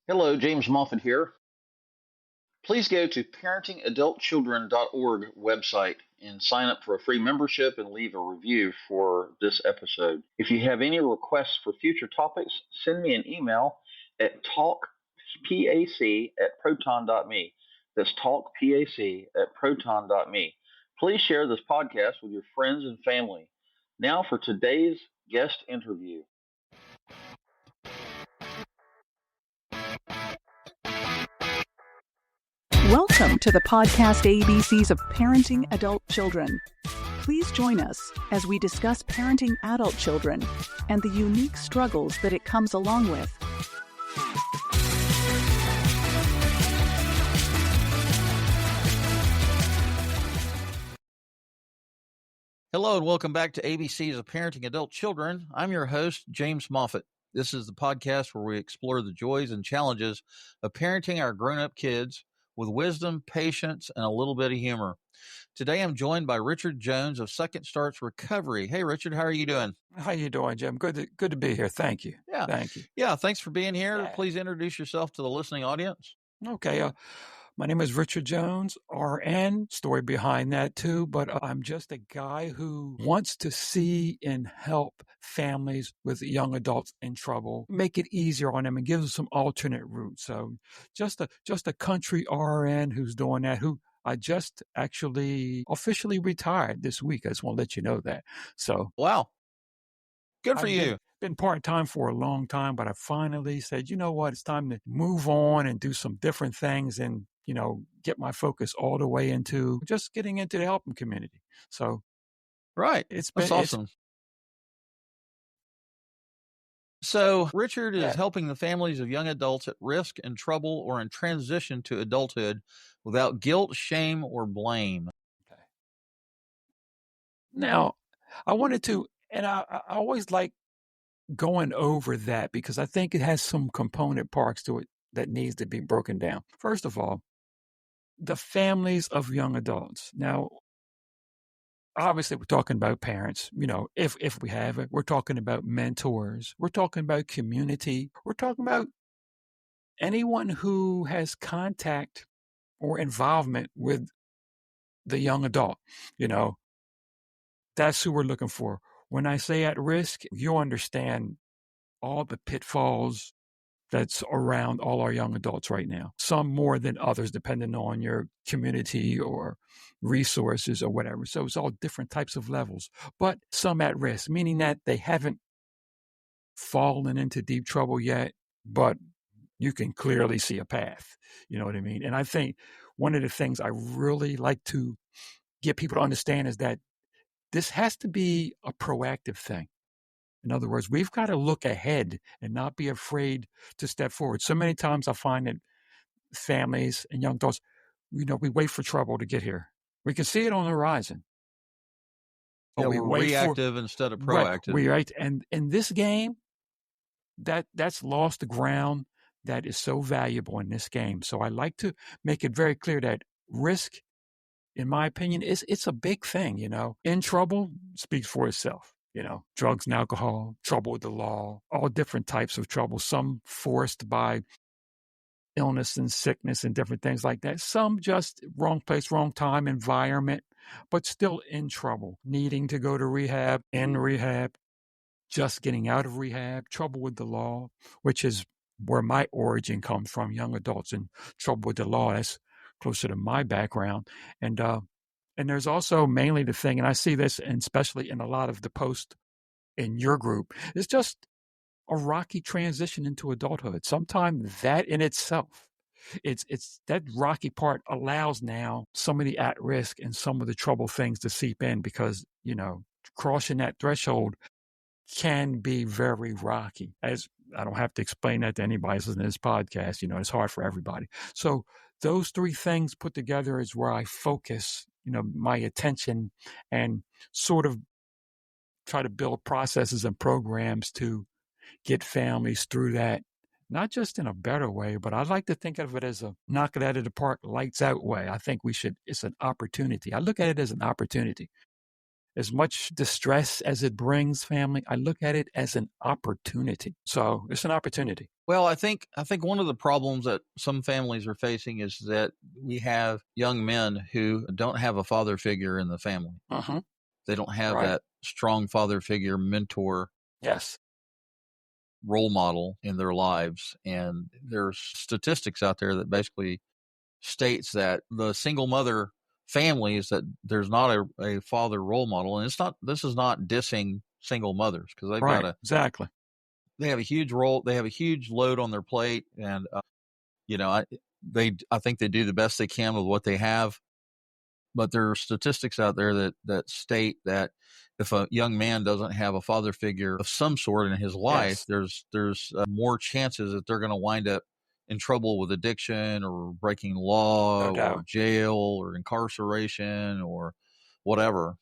Hello, James Moffitt here. Please go to parentingadultchildren.org website and sign up for a free membership and leave a review for this episode. If you have any requests for future topics, send me an email at talkpac@proton.me. That's talkpac@proton.me. Please share this podcast with your friends and family. Now for today's guest interview. Welcome to the podcast ABCs of Parenting Adult Children. Please join us as we discuss parenting adult children and the unique struggles that it comes along with. Hello and welcome back to ABCs of Parenting Adult Children. I'm your host, James Moffitt. This is the podcast where we explore the joys and challenges of parenting our grown-up kids with wisdom, patience, and a little bit of humor. Today I'm joined by Richard Jones of Second Starts Recovery. Hey, Richard, how are you doing? How you doing, Jim? Good to be here. Thank you. Yeah. Thank you. Yeah, thanks for being here. Yeah. Please introduce yourself to the listening audience. Okay. My name is Richard Jones, RN. Story behind that too, but I'm just a guy who wants to see and help families with young adults in trouble, make it easier on them and give them some alternate routes. So just a country RN who's doing that, who I just actually officially retired this week. I just want to let you know that. So wow. Good for you. Been part-time for a long time, but I finally said, you know what, it's time to move on and do some different things and, get my focus all the way into just getting into the helping community. So right. That's awesome. So Richard is helping the families of young adults at risk, in trouble, or in transition to adulthood without guilt, shame, or blame. Okay. Now, I wanted to, and I always like going over that because I think it has some component parts to it that needs to be broken down. First of all, the families of young adults. Now, obviously, we're talking about parents, if we have it. We're talking about mentors. We're talking about community. We're talking about anyone who has contact or involvement with the young adult. That's who we're looking for. When I say at risk, you'll understand all the pitfalls that's around all our young adults right now. Some more than others, depending on your community or resources or whatever. So it's all different types of levels, but some at risk, meaning that they haven't fallen into deep trouble yet, but you can clearly see a path. You know what I mean? And I think one of the things I really like to get people to understand is that this has to be a proactive thing. In other words, we've got to look ahead and not be afraid to step forward. So many times I find that families and young adults, we wait for trouble to get here. We can see it on the horizon. But we're reactive instead of proactive. Right. And in this game, that's lost the ground that is so valuable in this game. So I like to make it very clear that risk, in my opinion, it's a big thing. In trouble speaks for itself. Drugs and alcohol, trouble with the law, all different types of trouble, some forced by illness and sickness and different things like that. Some just wrong place, wrong time, environment, but still in trouble, needing to go to rehab, in rehab, just getting out of rehab, trouble with the law, which is where my origin comes from, young adults in trouble with the law. That's closer to my background. And there's also mainly the thing, and I see this, and especially in a lot of the posts in your group, it's just a rocky transition into adulthood. Sometimes that in itself, it's that rocky part allows now some of the at risk and some of the trouble things to seep in because, crossing that threshold can be very rocky. As I don't have to explain that to anybody listening to this podcast, it's hard for everybody. So those three things put together is where I focus my attention and sort of try to build processes and programs to get families through that, not just in a better way, but I like to think of it as a knock it out of the park, lights out way. I think it's an opportunity. I look at it as an opportunity. as much distress as it brings family, I look at it as an opportunity. So it's an opportunity. Well, I think one of the problems that some families are facing is that we have young men who don't have a father figure in the family. Uh-huh. They don't have Right. that strong father figure, mentor, Yes. role model in their lives. And there's statistics out there that basically states that the single mother families, that there's not a father role model. And this is not dissing single mothers, because they've Right. got Exactly. they have a huge role. They have a huge load on their plate. And, I think they do the best they can with what they have. But there are statistics out there that state that if a young man doesn't have a father figure of some sort in his life, Yes. there's more chances that they're going to wind up in trouble with addiction or breaking law No or doubt. jail or incarceration or whatever.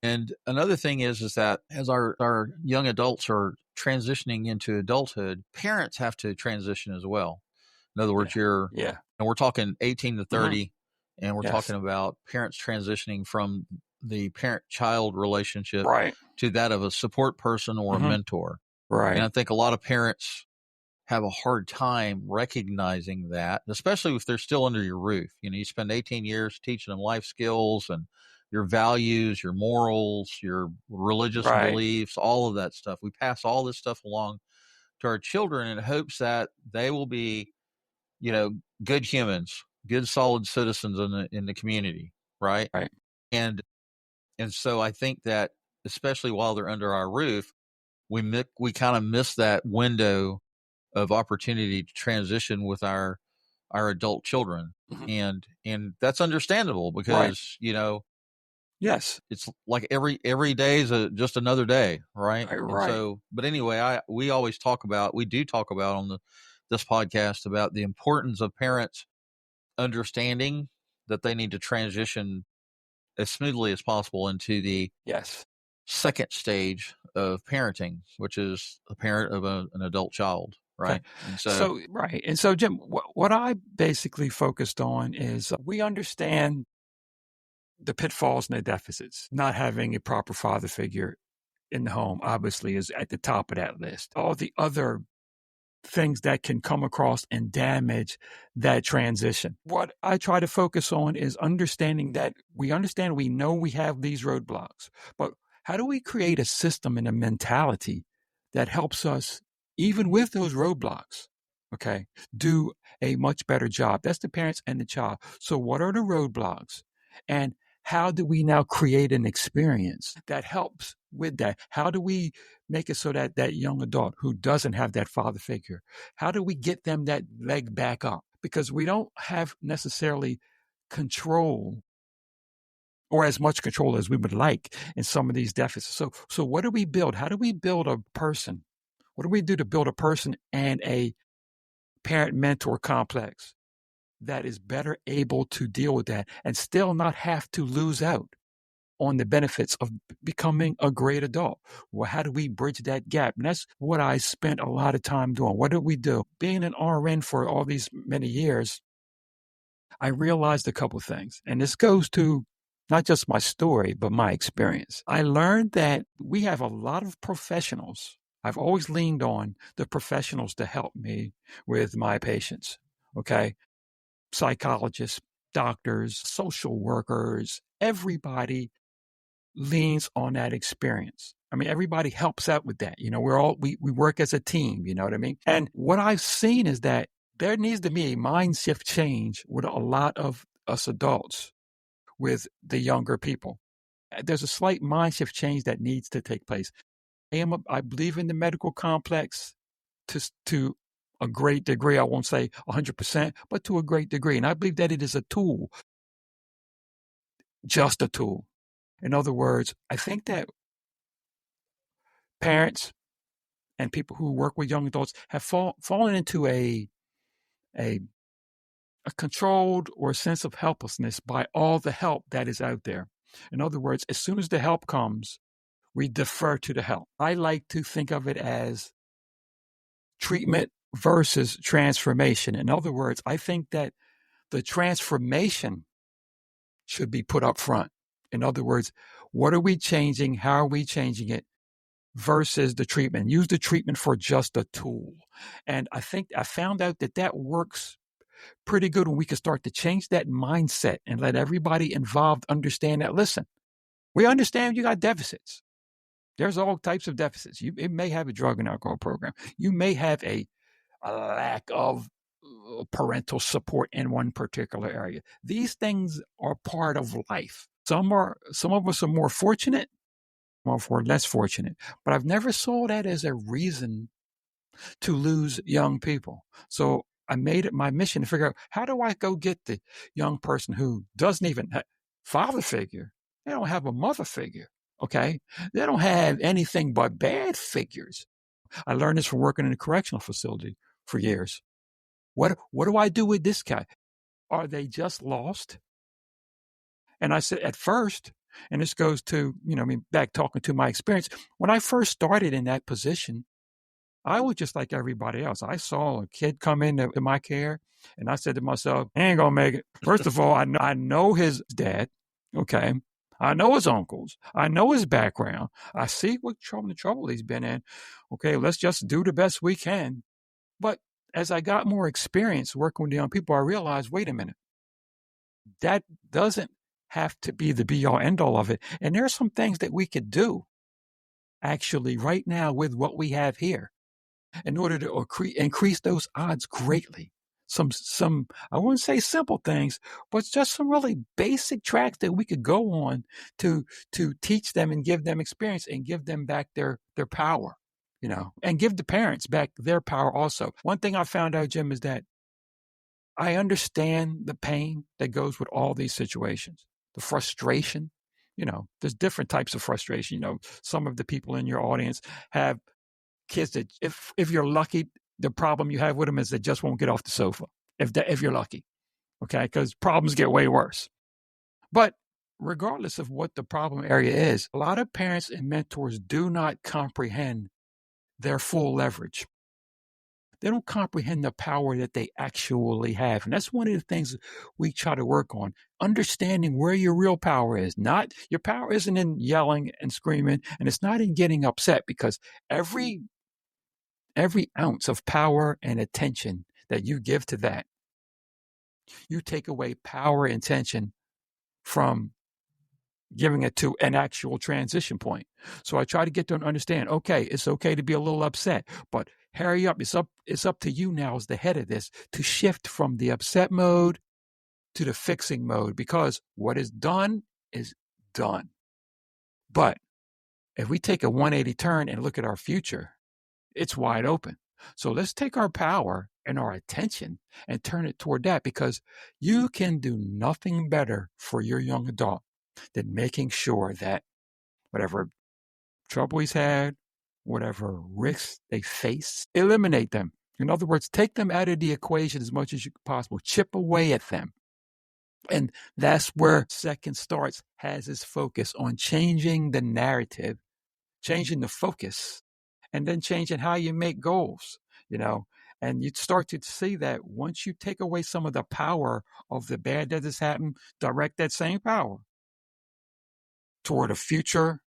And another thing is that as our young adults are transitioning into adulthood, parents have to transition as well. In other words, Yeah. and we're talking 18 to 30, and we're Yes. talking about parents transitioning from the parent-child relationship Right. to that of a support person or a mentor. Right. And I think a lot of parents have a hard time recognizing that, especially if they're still under your roof. You spend 18 years teaching them life skills and your values, your morals, your religious Right. beliefs, all of that stuff. We pass all this stuff along to our children in hopes that they will be, good humans, good solid citizens in the community, right? Right. And so I think that especially while they're under our roof, we kind of miss that window of opportunity to transition with our adult children. And that's understandable because, Yes. it's like every day is just another day, right? And Right. so, but anyway, we do talk about on this podcast about the importance of parents understanding that they need to transition as smoothly as possible into the Yes. second stage of parenting, which is a parent of an adult child, right? Okay. And so Right. And so, Jim, what I basically focused on is we understand the pitfalls and the deficits. Not having a proper father figure in the home, obviously, is at the top of that list. All the other things that can come across and damage that transition. What I try to focus on is understanding that we know we have these roadblocks, but how do we create a system and a mentality that helps us, even with those roadblocks, okay, do a much better job? That's the parents and the child. So what are the roadblocks? And how do we now create an experience that helps with that? How do we make it so that that young adult who doesn't have that father figure, how do we get them that leg back up? Because we don't have necessarily control or as much control as we would like in some of these deficits. So what do we build? How do we build a person? What do we do to build a person and a parent-mentor complex that is better able to deal with that and still not have to lose out on the benefits of becoming a great adult? Well, how do we bridge that gap? And that's what I spent a lot of time doing. What did we do? Being an RN for all these many years, I realized a couple things. And this goes to not just my story, but my experience. I learned that we have a lot of professionals. I've always leaned on the professionals to help me with my patients. Okay. Psychologists, doctors, social workers, everybody leans on that experience. I mean, everybody helps out with that. We work as a team, you know what I mean? And what I've seen is that there needs to be a mind shift change with a lot of us adults with the younger people. There's a slight mind shift change that needs to take place. I believe in the medical complex to a great degree. I won't say 100%, but to a great degree. And I believe that it is a tool, just a tool. In other words, I think that parents and people who work with young adults have fallen into a controlled or a sense of helplessness by all the help that is out there. In other words, as soon as the help comes, we defer to the help. I like to think of it as treatment versus transformation. In other words, I think that the transformation should be put up front. In other words, what are we changing? How are we changing it versus the treatment? Use the treatment for just a tool. And I think I found out that works pretty good when we can start to change that mindset and let everybody involved understand that, listen, we understand you got deficits. There's all types of deficits. It may have a drug and alcohol program. You may have a lack of parental support in one particular area. These things are part of life. Some of us are more fortunate, or less fortunate, but I've never saw that as a reason to lose young people. So I made it my mission to figure out, how do I go get the young person who doesn't even have a father figure? They don't have a mother figure. Okay. They don't have anything but bad figures. I learned this from working in a correctional facility for years. What do I do with this guy? Are they just lost? And I said, at first, and this goes to, back talking to my experience, when I first started in that position, I was just like everybody else. I saw a kid come into my care, and I said to myself, he ain't going to make it. First of all, I know his dad, okay? I know his uncles. I know his background. I see what trouble he's been in. Okay, let's just do the best we can. But as I got more experience working with young people, I realized, wait a minute, that doesn't have to be the be-all, end-all of it. And there are some things that we could do, actually, right now with what we have here, in order to increase those odds greatly. Some I wouldn't say simple things, but just some really basic tracks that we could go on to teach them and give them experience and give them back their power, and give the parents back their power also. One thing I found out, Jim, is that I understand the pain that goes with all these situations, the frustration. There's different types of frustration. Some of the people in your audience have kids that, if you're lucky, the problem you have with them is they just won't get off the sofa, if you're lucky, okay? Because problems get way worse. But regardless of what the problem area is, a lot of parents and mentors do not comprehend their full leverage. They don't comprehend the power that they actually have. And that's one of the things we try to work on, understanding where your real power is. Not your power isn't in yelling and screaming, and it's not in getting upset, because every ounce of power and attention that you give to that, you take away power and attention from giving it to an actual transition point. So I try to get them to understand, okay, it's okay to be a little upset, but hurry up. It's up to you now as the head of this to shift from the upset mode to the fixing mode, because what is done is done. But if we take a 180 turn and look at our future, it's wide open. So let's take our power and our attention and turn it toward that, because you can do nothing better for your young adult than making sure that whatever trouble he's had, whatever risks they face, eliminate them. In other words, take them out of the equation as much as you possible. Chip away at them. And that's where Second Starts has its focus on changing the narrative, changing the focus, and then changing how you make goals, and you start to see that once you take away some of the power of the bad that has happened, direct that same power toward a future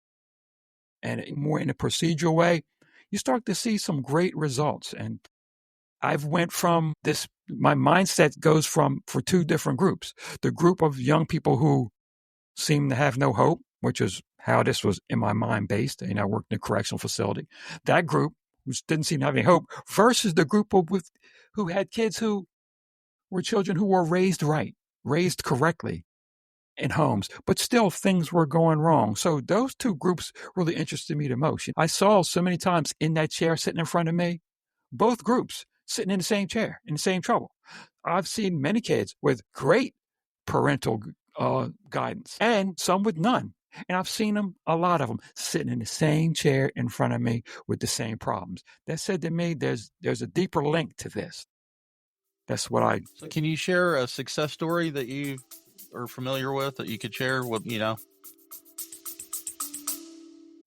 and more in a procedural way, you start to see some great results. And I've went from this, my mindset goes for two different groups. The group of young people who seem to have no hope, which is how this was in my mind based. I worked in a correctional facility. That group, which didn't seem to have any hope, versus the group who had kids who were children who were raised right, raised correctly in homes, but still things were going wrong. So those two groups really interested me the most. I saw so many times in that chair sitting in front of me, both groups sitting in the same chair, in the same trouble. I've seen many kids with great parental guidance and some with none. And I've seen them, a lot of them, sitting in the same chair in front of me with the same problems. That said to me, there's a deeper link to this. That's what So can you share a success story that you are familiar with that you could share with,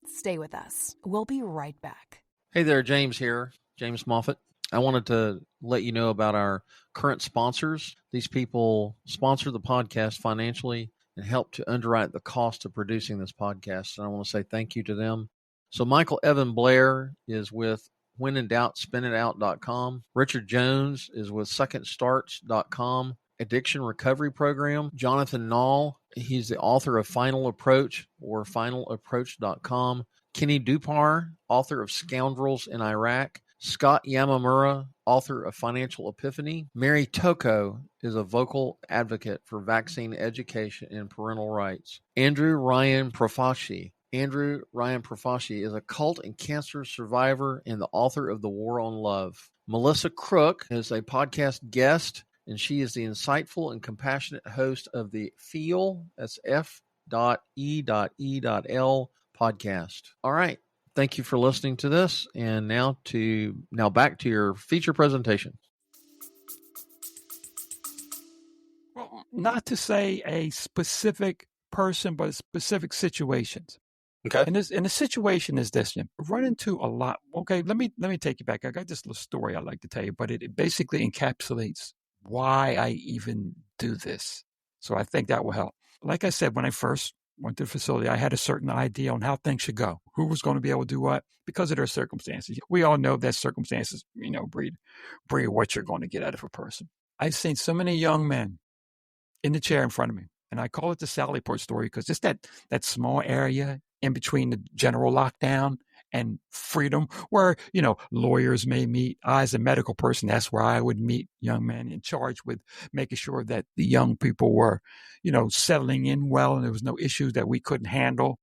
Stay with us. We'll be right back. Hey there, James here, James Moffitt. I wanted to let you know about our current sponsors. These people sponsor the podcast financially and helped to underwrite the cost of producing this podcast. And I want to say thank you to them. So Michael Evan Blair is with whenindoubt.spinitout.com. Richard Jones is with secondstarts.com. Addiction Recovery Program. Jonathan Nall, he's the author of Final Approach or finalapproach.com. Kenny Dupar, author of Scoundrels in Iraq. Scott Yamamura, author of Financial Epiphany. Mary Toko is a vocal advocate for vaccine education and parental rights. Andrew Ryan Profashi is a cult and cancer survivor and the author of The War on Love. Melissa Crook is a podcast guest, and she is the insightful and compassionate host of the Feel, that's F.E.E.L. podcast. All right. Thank you for listening to this. And now back to your feature presentation. Well, not to say a specific person, but specific situations. Okay. And the situation is this, Jim. Run into a lot. Okay, let me take you back. I got this little story I'd like to tell you, but it basically encapsulates why I even do this. So I think that will help. Like I said, when I first went to the facility, I had a certain idea on how things should go, who was going to be able to do what, because of their circumstances. We all know that circumstances, breed what you're going to get out of a person. I've seen so many young men in the chair in front of me, and I call it the Sallyport story because it's that small area in between the general lockdown and freedom where, lawyers may meet. I, as a medical person, that's where I would meet young men in charge with making sure that the young people were, settling in well and there was no issues that we couldn't handle.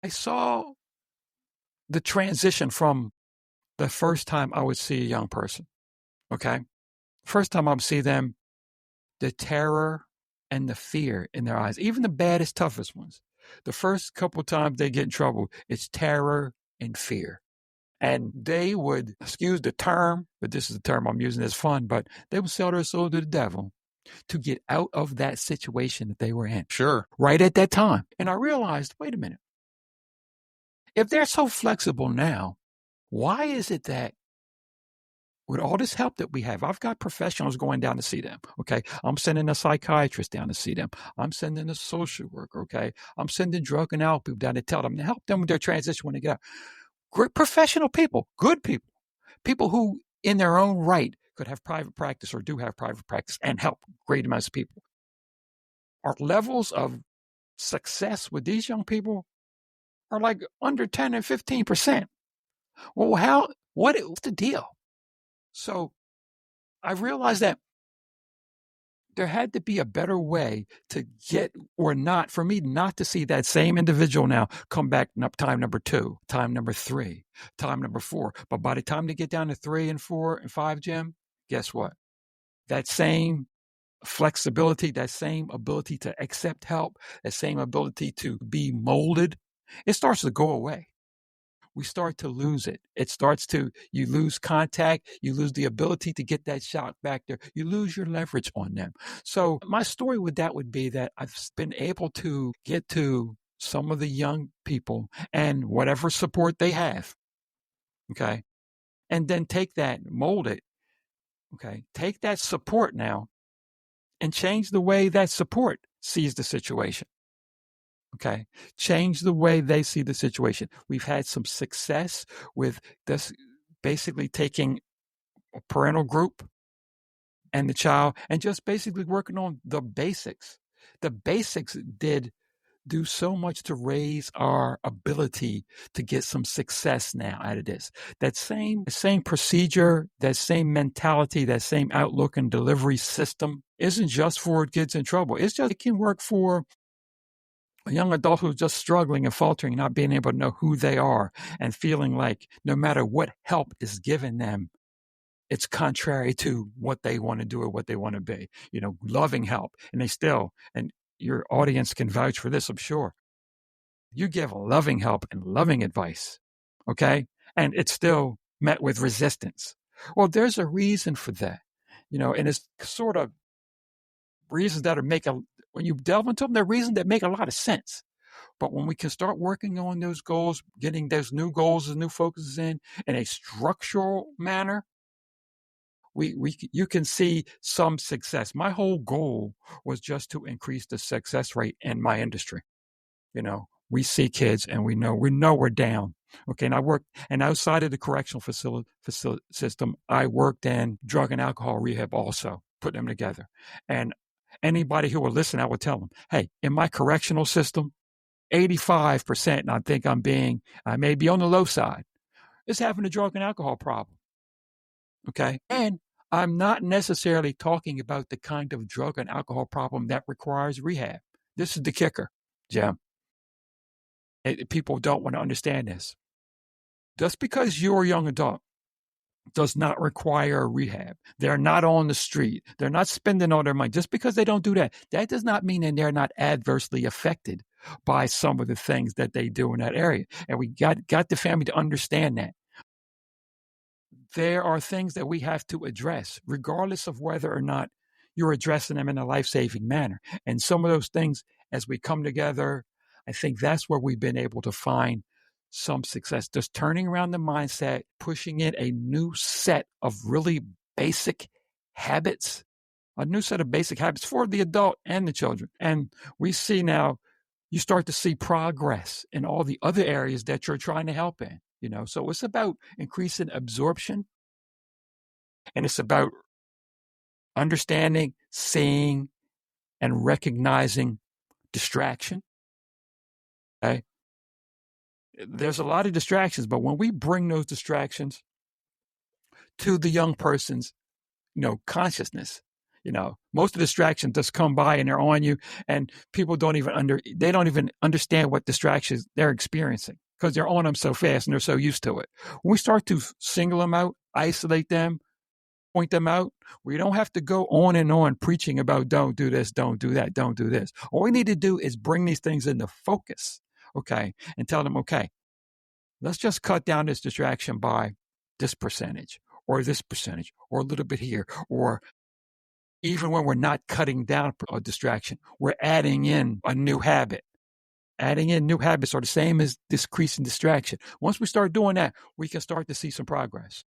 I saw the transition from the first time I would see a young person, okay? First time I would see them, the terror and the fear in their eyes, even the baddest, toughest ones. The first couple of times they get in trouble, it's terror and fear. And they would, excuse the term, but this is the term I'm using as fun, but they would sell their soul to the devil to get out of that situation that they were in. Sure. Right at that time. And I realized, wait a minute. If they're so flexible now, why is it that with all this help that we have, I've got professionals going down to see them, okay? I'm sending a psychiatrist down to see them. I'm sending a social worker, okay? I'm sending drug and alcohol people down to tell them, to help them with their transition when they get out. Great professional people, good people who in their own right could have private practice or do have private practice and help great amounts of people. Our levels of success with these young people are like under 10 and 15%. Well, what's the deal? So I realized that there had to be a better way to get, or not, for me not to see that same individual now come back time number 2, time number 3, time number 4. But by the time they get down to 3 and 4 and 5, Jim, guess what? That same flexibility, that same ability to accept help, that same ability to be molded, it starts to go away. We start to lose it. You lose contact. You lose the ability to get that shot back there. You lose your leverage on them. So my story with that would be that I've been able to get to some of the young people and whatever support they have, okay, and then take that, mold it, okay, take that support now and change the way that support sees the situation. Okay, change the way they see the situation. We've had some success with this, basically taking a parental group and the child and just basically working on the basics. The basics did do so much to raise our ability to get some success now out of this. That same procedure, that same mentality, that same outlook and delivery system isn't just for kids in trouble. It can work for a young adult who's just struggling and faltering, not being able to know who they are and feeling like no matter what help is given them, it's contrary to what they want to do or what they want to be, loving help. And your audience can vouch for this, I'm sure. You give loving help and loving advice, okay? And it's still met with resistance. Well, there's a reason for that, and it's sort of reasons that when you delve into them, they're reasons that make a lot of sense. But when we can start working on those goals, getting those new goals and new focuses in a structural manner, you can see some success. My whole goal was just to increase the success rate in my industry. We see kids and we know we're down. Okay, and outside of the correctional facility system, I worked in drug and alcohol rehab also, putting them together. And anybody who will listen, I will tell them, hey, in my correctional system, 85%, and I may be on the low side, is having a drug and alcohol problem. Okay. And I'm not necessarily talking about the kind of drug and alcohol problem that requires rehab. This is the kicker, Jim. People don't want to understand this. Just because you're a young adult does not require rehab. They're not on the street. They're not spending all their money. Just because they don't do that, that does not mean that they're not adversely affected by some of the things that they do in that area. And we got the family to understand that. There are things that we have to address, regardless of whether or not you're addressing them in a life-saving manner. And some of those things, as we come together, I think that's where we've been able to find some success. Just turning around the mindset, pushing in a new set of really basic habits, for the adult and the children. And we see now, you start to see progress in all the other areas that you're trying to help in. So it's about increasing absorption, and it's about understanding, seeing, and recognizing distraction. Okay? There's a lot of distractions, but when we bring those distractions to the young person's, consciousness, most of the distractions just come by and they're on you, and people don't even understand what distractions they're experiencing, because they're on them so fast and they're so used to it. When we start to single them out, isolate them, point them out, we don't have to go on and on preaching about don't do this, don't do that, don't do this. All we need to do is bring these things into focus, okay, and tell them, okay, let's just cut down this distraction by this percentage or a little bit here. Or even when we're not cutting down a distraction, we're adding in a new habit. Adding in new habits are the same as decreasing distraction. Once we start doing that, we can start to see some progress.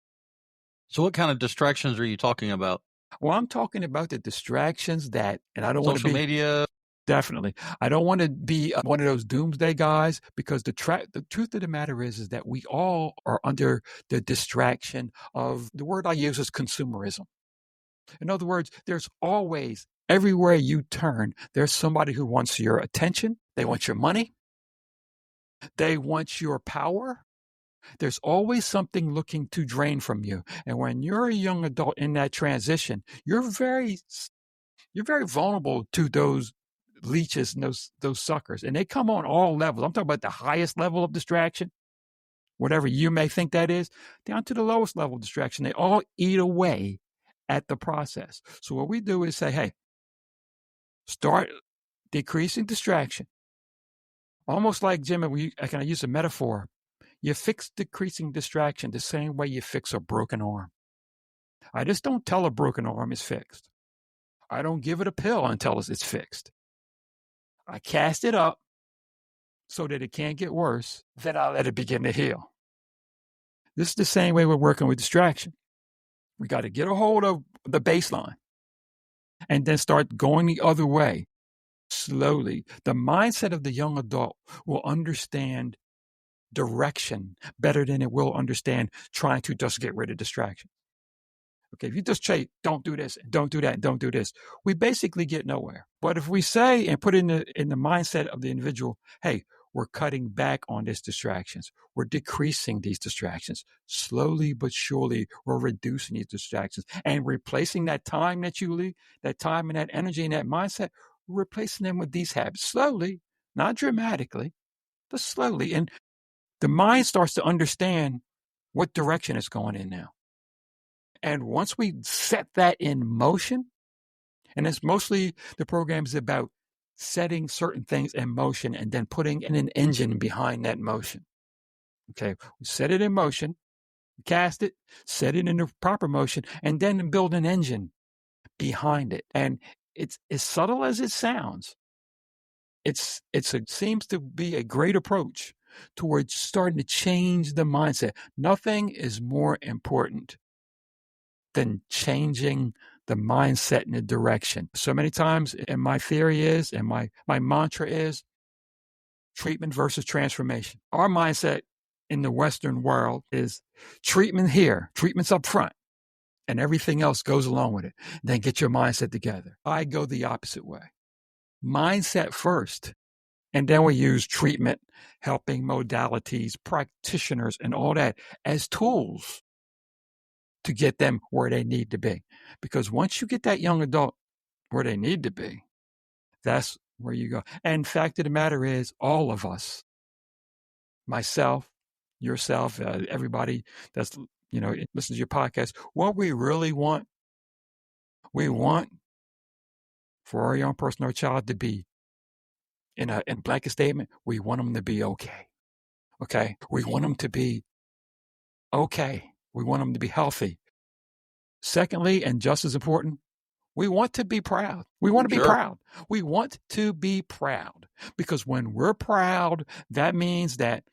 So what kind of distractions are you talking about? Well, I'm talking about the distractions and I don't want to be... Social media? Definitely. I don't want to be one of those doomsday guys, because the truth of the matter is that we all are under the distraction of, the word I use is consumerism. In other words, there's always, everywhere you turn, there's somebody who wants your attention. They want your money. They want your power. There's always something looking to drain from you. And when you're a young adult in that transition, you're very vulnerable to those leeches and those suckers. And they come on all levels. I'm talking about the highest level of distraction, whatever you may think that is, down to the lowest level of distraction. They all eat away at the process. So what we do is say, hey, start decreasing distraction. Almost like, Jim, can I use a metaphor? You fix decreasing distraction the same way you fix a broken arm. I just don't tell a broken arm is fixed. I don't give it a pill until it's fixed. I cast it up so that it can't get worse. Then I let it begin to heal. This is the same way we're working with distraction. We got to get a hold of the baseline and then start going the other way slowly. The mindset of the young adult will understand direction better than it will understand trying to just get rid of distraction. Okay, if you just say, don't do this, don't do that, don't do this, we basically get nowhere. But if we say and put in the mindset of the individual, hey, we're cutting back on these distractions. We're decreasing these distractions. Slowly but surely, we're reducing these distractions and replacing that time that you leave, that time and that energy and that mindset, we're replacing them with these habits. Slowly, not dramatically, but slowly. And the mind starts to understand what direction it's going in now. And once we set that in motion, and it's mostly the program is about setting certain things in motion and then putting in an engine behind that motion. Okay, we set it in motion, cast it, set it in the proper motion, and then build an engine behind it. And it's as subtle as it sounds. It seems to be a great approach towards starting to change the mindset. Nothing is more important than changing the mindset and the direction. So many times, and my theory is, and my mantra is, treatment versus transformation. Our mindset in the Western world is treatment here, treatment's up front, and everything else goes along with it. Then get your mindset together. I go the opposite way. Mindset first, and then we use treatment, helping modalities, practitioners, and all that as tools to get them where they need to be. Because once you get that young adult where they need to be, that's where you go. And fact of the matter is, all of us, myself, yourself, everybody that's, listens to your podcast, what we really want, we want for our young person or child to be, in blanket statement, we want them to be okay. Okay? We want them to be okay. We want them to be healthy. Secondly, and just as important, we want to be proud. We want to be proud. We want to be proud, because when we're proud, that means that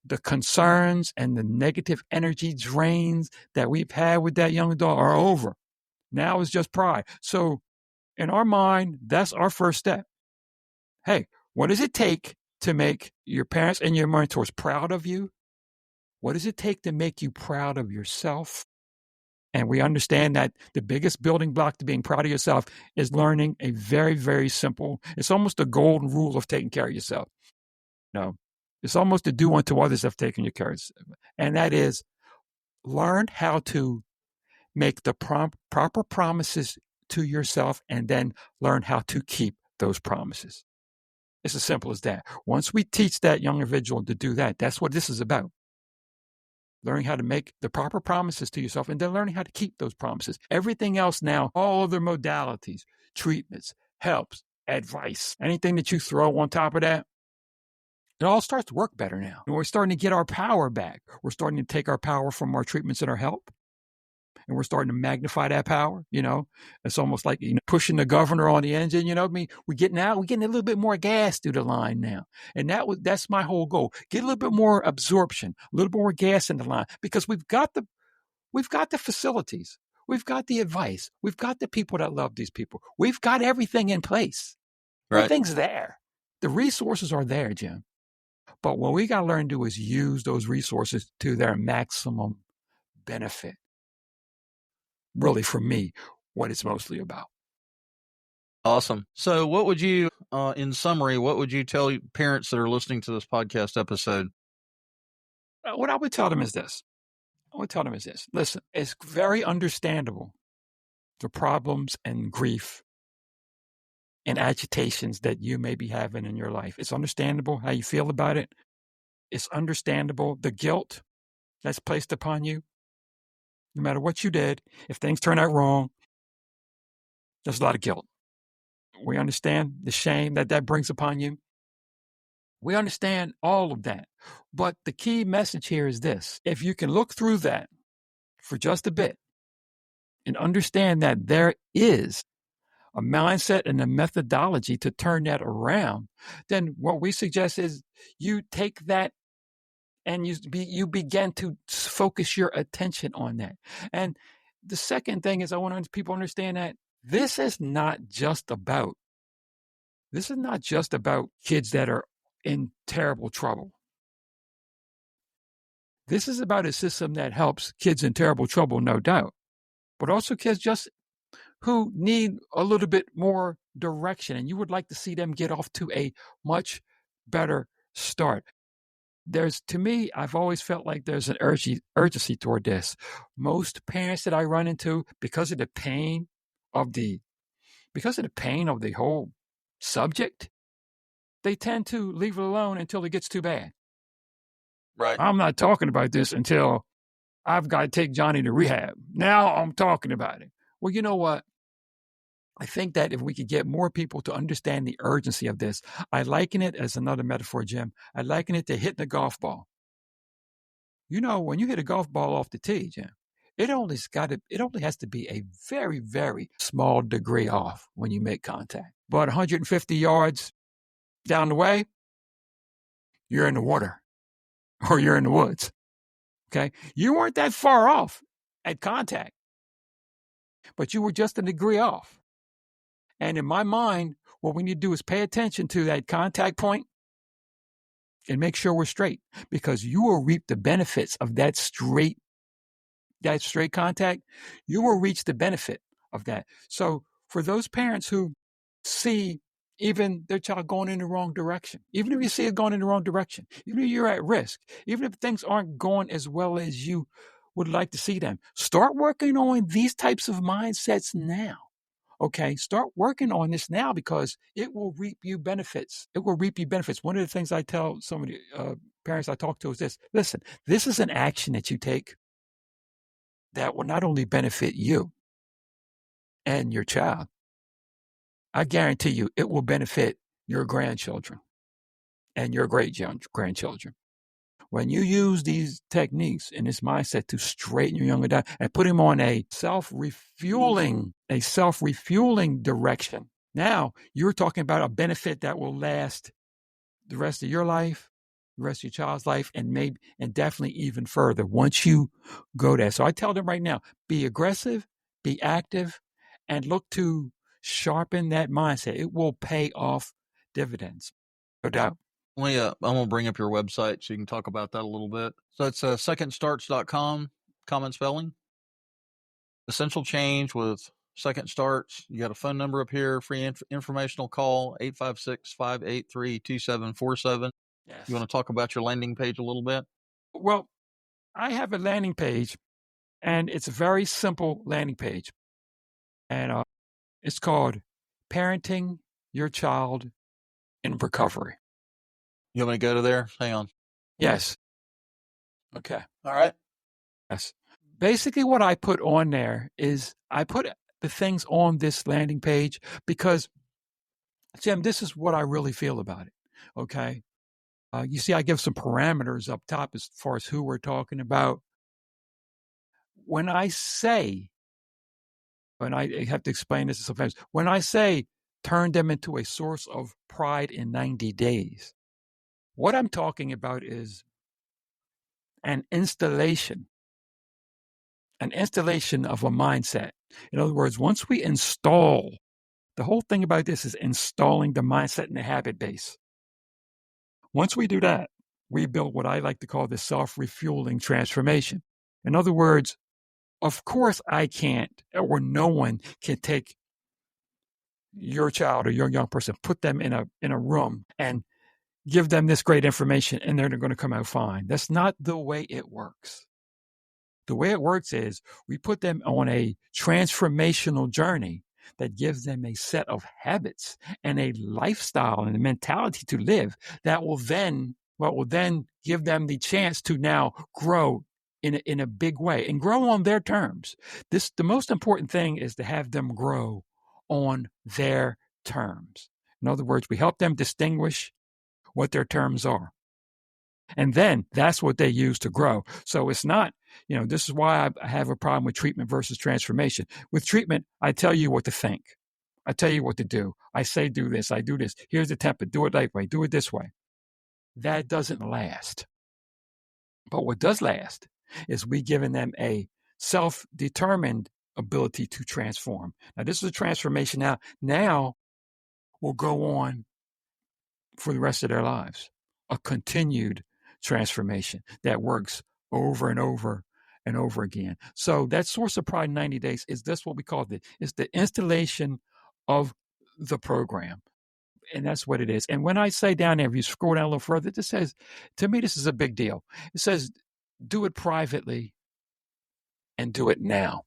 the concerns and the negative energy drains that we've had with that young adult are over. Now it's just pride. So in our mind, that's our first step. Hey, what does it take to make your parents and your mentors proud of you? What does it take to make you proud of yourself? And we understand that the biggest building block to being proud of yourself is learning a very, very simple, it's almost a golden rule of taking care of yourself. No, it's almost a do unto others of taking your care of yourself. And that is, learn how to make the proper promises to yourself, and then learn how to keep those promises. It's as simple as that. Once we teach that young individual to do that, that's what this is about. Learning how to make the proper promises to yourself, and then learning how to keep those promises. Everything else now, all other modalities, treatments, helps, advice, anything that you throw on top of that, it all starts to work better now. And we're starting to get our power back. We're starting to take our power from our treatments and our help, and we're starting to magnify that power. It's almost like pushing the governor on the engine. We're getting a little bit more gas through the line now, and that's my whole goal. Get a little bit more absorption, a little bit more gas in the line, because we've got the facilities, we've got the advice, we've got the people that love these people, we've got everything in place. Right. Everything's there. The resources are there, Jim. But what we got to learn to do is use those resources to their maximum benefit. Really, for me, what it's mostly about. Awesome. So what would you, in summary, what would you tell parents that are listening to this podcast episode? What I would tell them is this. Listen, it's very understandable, the problems and grief and agitations that you may be having in your life. It's understandable how you feel about it. It's understandable the guilt that's placed upon you. No matter what you did, if things turn out wrong, there's a lot of guilt. We understand the shame that brings upon you. We understand all of that. But the key message here is this. If you can look through that for just a bit and understand that there is a mindset and a methodology to turn that around, then what we suggest is you take that and you begin to focus your attention on that. And the second thing is, I want people to understand that this is not just about kids that are in terrible trouble. This is about a system that helps kids in terrible trouble, no doubt, but also kids just who need a little bit more direction, and you would like to see them get off to a much better start. To me, I've always felt like there's an urgency toward this. Most parents that I run into, because of the pain of the whole subject, they tend to leave it alone until it gets too bad. Right. I'm not talking about this until I've got to take Johnny to rehab. Now I'm talking about it. Well, you know what? I think that if we could get more people to understand the urgency of this, I liken it as another metaphor, Jim. I liken it to hitting a golf ball. When you hit a golf ball off the tee, Jim, it only has to be a very, very small degree off when you make contact. But 150 yards down the way, you're in the water or you're in the woods. Okay? You weren't that far off at contact. but you were just a degree off. And in my mind, what we need to do is pay attention to that contact point and make sure we're straight, because you will reap the benefits of that straight contact. You will reach the benefit of that. So for those parents who see even their child going in the wrong direction, even if you see it going in the wrong direction, even if you're at risk, even if things aren't going as well as you would like to see them, start working on these types of mindsets now. Okay, start working on this now, because it will reap you benefits. It will reap you benefits. One of the things I tell some of the parents I talk to is this: listen, this is an action that you take that will not only benefit you and your child, I guarantee you it will benefit your grandchildren and your great grandchildren. When you use these techniques and this mindset to straighten your young adult and put him on a self-refueling direction, now you're talking about a benefit that will last the rest of your life, the rest of your child's life, and definitely even further once you go there. So I tell them right now, be aggressive, be active, and look to sharpen that mindset. It will pay off dividends, no doubt. I'm going to bring up your website so you can talk about that a little bit. So it's secondstarts.com, common spelling. Essential change with Second Starts. You got a phone number up here, free informational call, 856-583-2747. Yes. You want to talk about your landing page a little bit? Well, I have a landing page, and it's a very simple landing page. And it's called Parenting Your Child in Recovery. You want me to go to there? Hang on. Yes. Okay. All right. Yes. Basically, what I put on there is I put the things on this landing page because, Jim, this is what I really feel about it. Okay. You see, I give some parameters up top as far as who we're talking about. When I have to explain this sometimes, when I say turn them into a source of pride in 90 days, what I'm talking about is an installation of a mindset. In other words, once we install, the whole thing about this is installing the mindset and the habit base. Once we do that, we build what I like to call the self-refueling transformation. In other words, of course I can't, or no one can take your child or your young person, put them in a room and give them this great information and they're going to come out fine. That's not the way it works. The way it works is we put them on a transformational journey that gives them a set of habits and a lifestyle and a mentality to live that will then give them the chance to now grow in a big way and grow on their terms. The most important thing is to have them grow on their terms. In other words, we help them distinguish what their terms are. And then that's what they use to grow. So it's not, this is why I have a problem with treatment versus transformation. With treatment, I tell you what to think. I tell you what to do. I say, do this. I do this. Here's the template. Do it that way. Do it this way. That doesn't last. But what does last is we giving them a self-determined ability to transform. Now, this is a transformation. Now will go on for the rest of their lives. A continued transformation that works over and over and over again. So that source of pride in 90 days is this what we call it's the installation of the program. And that's what it is. And when I say down there, if you scroll down a little further, it says, to me, this is a big deal. It says, do it privately and do it now.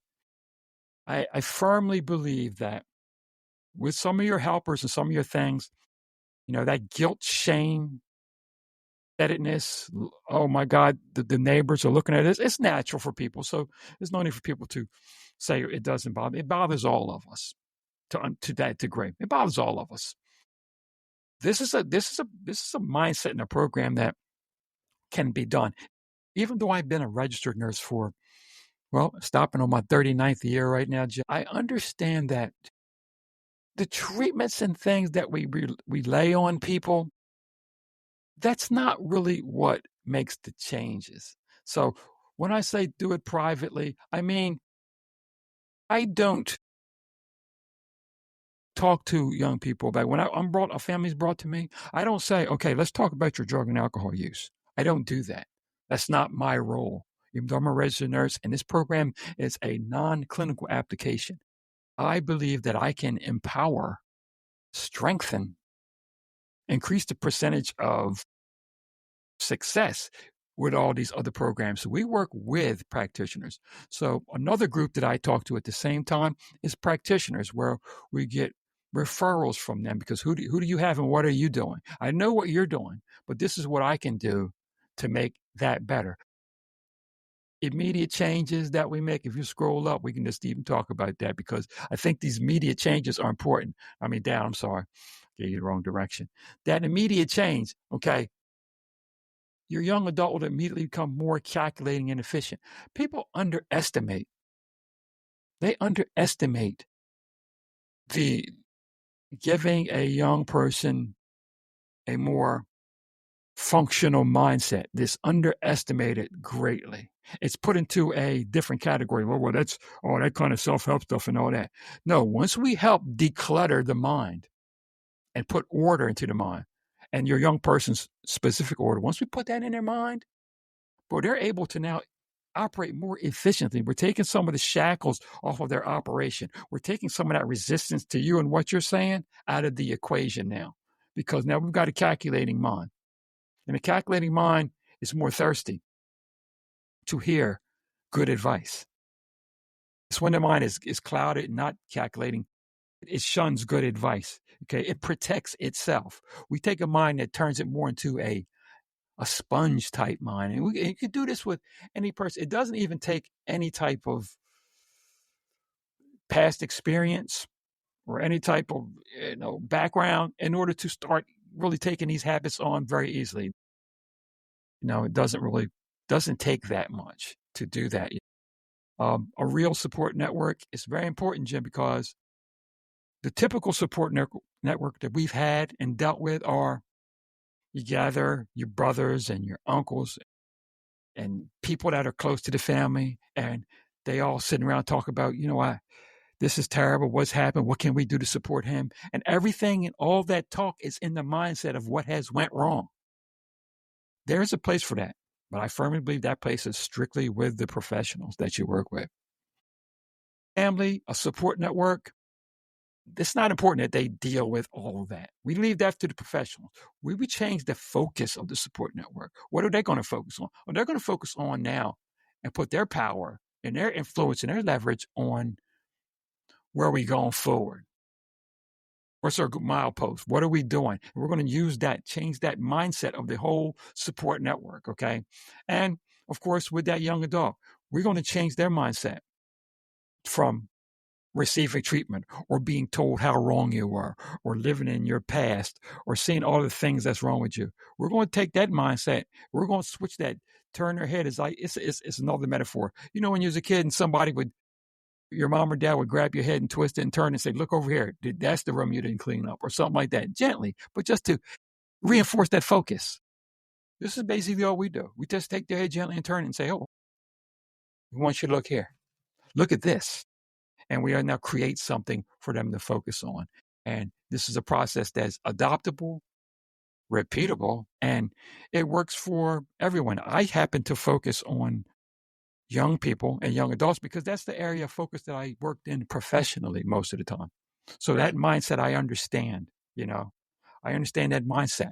I firmly believe that with some of your helpers and some of your things, that guilt, shame, indebtedness, oh my God, the neighbors are looking at this. It's natural for people. So there's no need for people to say it doesn't bother me. It bothers all of us to that degree. It bothers all of us. This is a mindset and a program that can be done. Even though I've been a registered nurse for, stopping on my 39th year right now, Jim, I understand that the treatments and things that we lay on people, that's not really what makes the changes. So when I say do it privately, I mean, I don't talk to young people about when a family's brought to me. I don't say, okay, let's talk about your drug and alcohol use. I don't do that. That's not my role. Even though I'm a registered nurse and this program is a non-clinical application, I believe that I can empower, strengthen, increase the percentage of success with all these other programs. So we work with practitioners. So another group that I talk to at the same time is practitioners, where we get referrals from them, because who do you have and what are you doing? I know what you're doing, but this is what I can do to make that better. Immediate changes that we make, if you scroll up, we can just even talk about that, because I think these immediate changes are important. I'm sorry. Gave you the wrong direction. That immediate change, okay, your young adult will immediately become more calculating and efficient. People underestimate. They underestimate the giving a young person a more functional mindset. This underestimated greatly. It's put into a different category. Well, that's all that kind of self-help stuff and all that. No, once we help declutter the mind and put order into the mind, and your young person's specific order, once we put that in their mind, but they're able to now operate more efficiently. We're taking some of the shackles off of their operation. We're taking some of that resistance to you and what you're saying out of the equation now, because now we've got a calculating mind. And a calculating mind is more thirsty to hear good advice. It's when the mind is clouded, not calculating. It shuns good advice. Okay, it protects itself. We take a mind that turns it more into a sponge type mind. And you could do this with any person. It doesn't even take any type of past experience or any type of background in order to start really taking these habits on very easily. It doesn't take that much to do that. A real support network is very important, Jim, because the typical support network that we've had and dealt with are, you gather your brothers and your uncles and people that are close to the family, and they all sitting around talk about, this is terrible. What's happened? What can we do to support him? And everything and all that talk is in the mindset of what has went wrong. There's a place for that, but I firmly believe that place is strictly with the professionals that you work with. Family, a support network, it's not important that they deal with all of that. We leave that to the professionals. We would change the focus of the support network. What are they going to focus on? Well, they're going to focus on now and put their power and their influence and their leverage on where are we going forward? What's our milepost? What are we doing? And we're going to use that, change that mindset of the whole support network, okay? And, of course, with that young adult, we're going to change their mindset from receiving treatment or being told how wrong you were or living in your past or seeing all the things that's wrong with you. We're going to take that mindset. We're going to switch that, turn their head. It's another metaphor. When you was a kid and your mom or dad would grab your head and twist it and turn and say, look over here. That's the room you didn't clean up, or something like that, gently, but just to reinforce that focus. This is basically all we do. We just take their head gently and turn and say, oh, we want you to look here. Look at this. And we are now create something for them to focus on. And this is a process that's adoptable, repeatable, and it works for everyone. I happen to focus on young people and young adults because that's the area of focus that I worked in professionally most of the time. So that mindset I understand, I understand that mindset.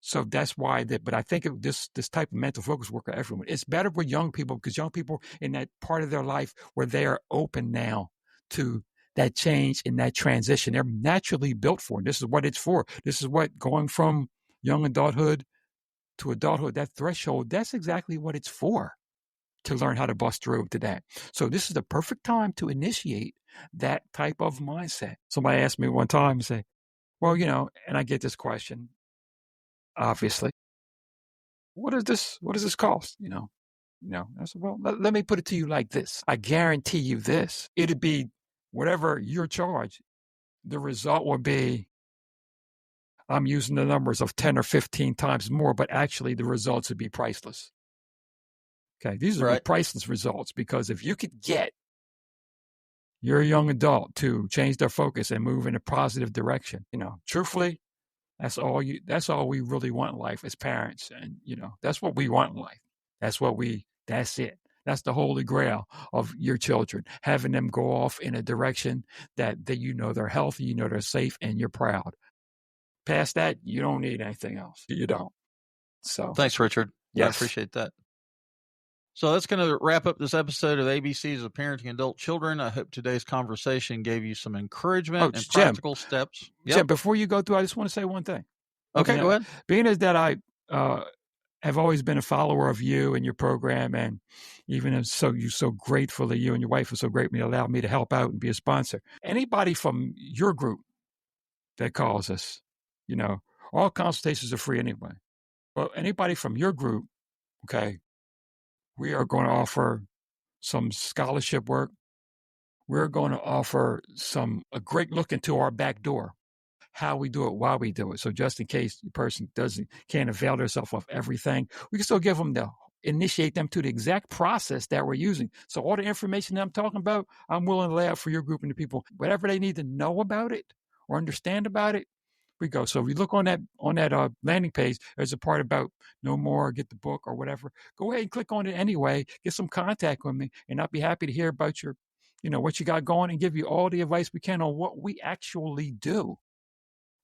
So that's why but I think this type of mental focus work for everyone. It's better with young people because young people in that part of their life where they are open now to that change and that transition, they're naturally built for. This is what it's for. This is what going from young adulthood to adulthood, that threshold, that's exactly what it's for, to learn how to bust through to that. So this is the perfect time to initiate that type of mindset. Somebody asked me one time and say, well, and I get this question, obviously, what does this cost? I said, well, let me put it to you like this. I guarantee you this. It'd be whatever your charge. The result would be, I'm using the numbers of 10 or 15 times more, but actually the results would be priceless. Okay, these are the priceless results, because if you could get your young adult to change their focus and move in a positive direction. Truthfully, that's all we really want in life as parents. And, that's what we want in life. That's it. That's the holy grail of your children, having them go off in a direction that they're healthy, they're safe, and you're proud. Past that, you don't need anything else. You don't. So thanks, Richard. Yes. I appreciate that. So that's going to wrap up this episode of ABCs of Parenting Adult Children. I hope today's conversation gave you some encouragement and practical steps. Jim, before you go through, I just want to say one thing. Okay, go ahead. Being as that I have always been a follower of you and your program, and even as you and your wife are so gratefully allowed me to help out and be a sponsor. Anybody from your group that calls us, all consultations are free anyway. Well, anybody from your group, okay, we are going to offer some scholarship work. We're going to offer a great look into our back door, how we do it, why we do it. So just in case the person can't avail themselves of everything, we can still initiate them to the exact process that we're using. So all the information that I'm talking about, I'm willing to lay out for your group and the people, whatever they need to know about it or understand about it, we go. So if you look on that landing page, there's a part about know more, get the book or whatever. Go ahead and click on it anyway, get some contact with me, and I'll be happy to hear about your, what you got going and give you all the advice we can on what we actually do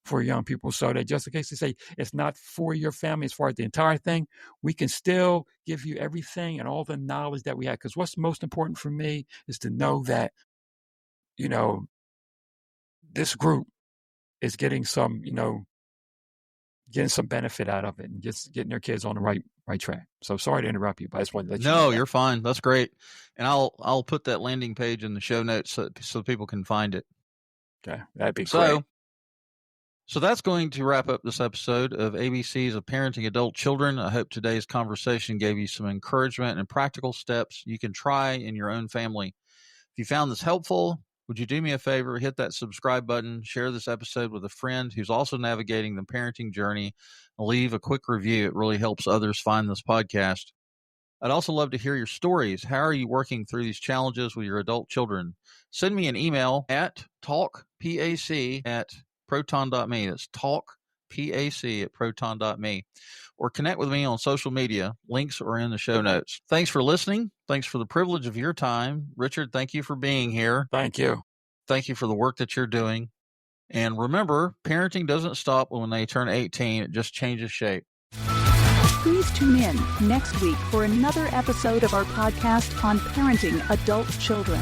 for young people, so that just in case they say it's not for your family as far as the entire thing, we can still give you everything and all the knowledge that we have. Because what's most important for me is to know that, this group is getting some benefit out of it and just getting their kids on the right track. So sorry to interrupt you, but I just wanted to let you know. No, you're fine. That's great. And I'll put that landing page in the show notes so people can find it. Okay, that'd be great. So that's going to wrap up this episode of ABCs of Parenting Adult Children. I hope today's conversation gave you some encouragement and practical steps you can try in your own family. If you found this helpful, would you do me a favor, hit that subscribe button, share this episode with a friend who's also navigating the parenting journey, and leave a quick review. It really helps others find this podcast. I'd also love to hear your stories. How are you working through these challenges with your adult children? Send me an email at talkpac@proton.me. That's talkpac@proton.me. Or connect with me on social media. Links are in the show notes. Thanks for listening. Thanks for the privilege of your time. Richard, thank you for being here. Thank you. Thank you for the work that you're doing. And remember, parenting doesn't stop when they turn 18. It just changes shape. Please tune in next week for another episode of our podcast on parenting adult children.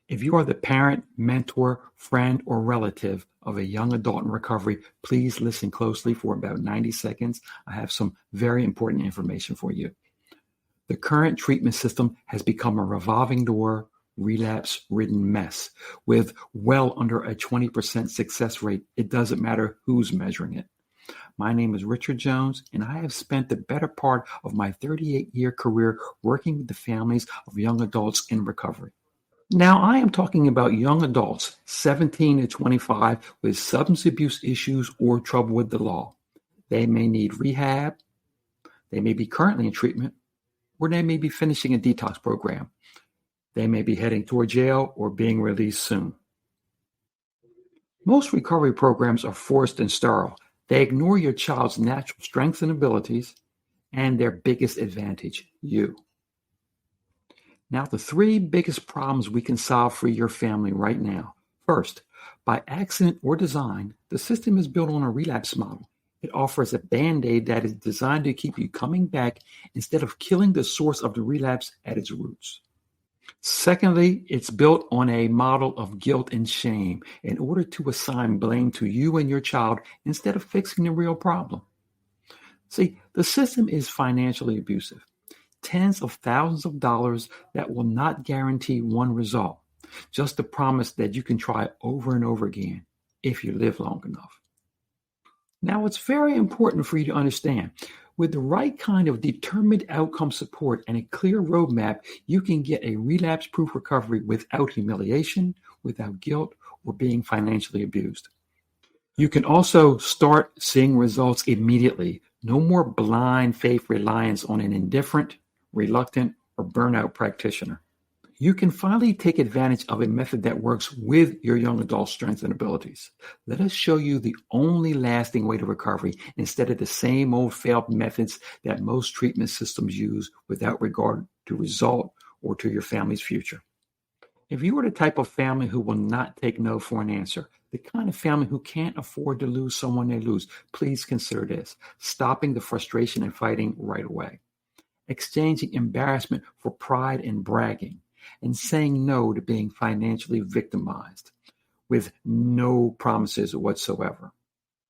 If you are the parent, mentor, friend, or relative of a young adult in recovery, please listen closely for about 90 seconds. I have some very important information for you. The current treatment system has become a revolving door, relapse-ridden mess with well under a 20% success rate. It doesn't matter who's measuring it. My name is Richard Jones, and I have spent the better part of my 38-year career working with the families of young adults in recovery. Now, I am talking about young adults, 17 to 25, with substance abuse issues or trouble with the law. They may need rehab, they may be currently in treatment, or they may be finishing a detox program. They may be heading toward jail or being released soon. Most recovery programs are forced and sterile. They ignore your child's natural strengths and abilities and their biggest advantage, you. Now, the three biggest problems we can solve for your family right now. First, by accident or design, the system is built on a relapse model. It offers a Band-Aid that is designed to keep you coming back instead of killing the source of the relapse at its roots. Secondly, it's built on a model of guilt and shame in order to assign blame to you and your child instead of fixing the real problem. See, the system is financially abusive. Tens of thousands of dollars that will not guarantee one result, just the promise that you can try over and over again if you live long enough. Now, it's very important for you to understand, with the right kind of determined outcome support and a clear roadmap, you can get a relapse-proof recovery without humiliation, without guilt, or being financially abused. You can also start seeing results immediately. No more blind faith reliance on an indifferent, reluctant, or burnout practitioner. You can finally take advantage of a method that works with your young adult's strengths and abilities. Let us show you the only lasting way to recovery instead of the same old failed methods that most treatment systems use without regard to result or to your family's future. If you are the type of family who will not take no for an answer, the kind of family who can't afford to lose someone they lose, please consider this: stopping the frustration and fighting right away, exchanging embarrassment for pride and bragging, and saying no to being financially victimized with no promises whatsoever.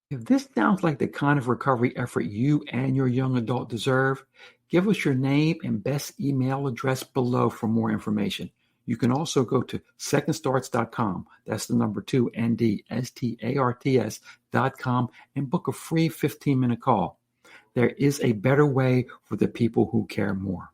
If this sounds like the kind of recovery effort you and your young adult deserve, give us your name and best email address below for more information. You can also go to secondstarts.com, that's the number 2, NDSTARTS.com, and book a free 15-minute call. There is a better way for the people who care more.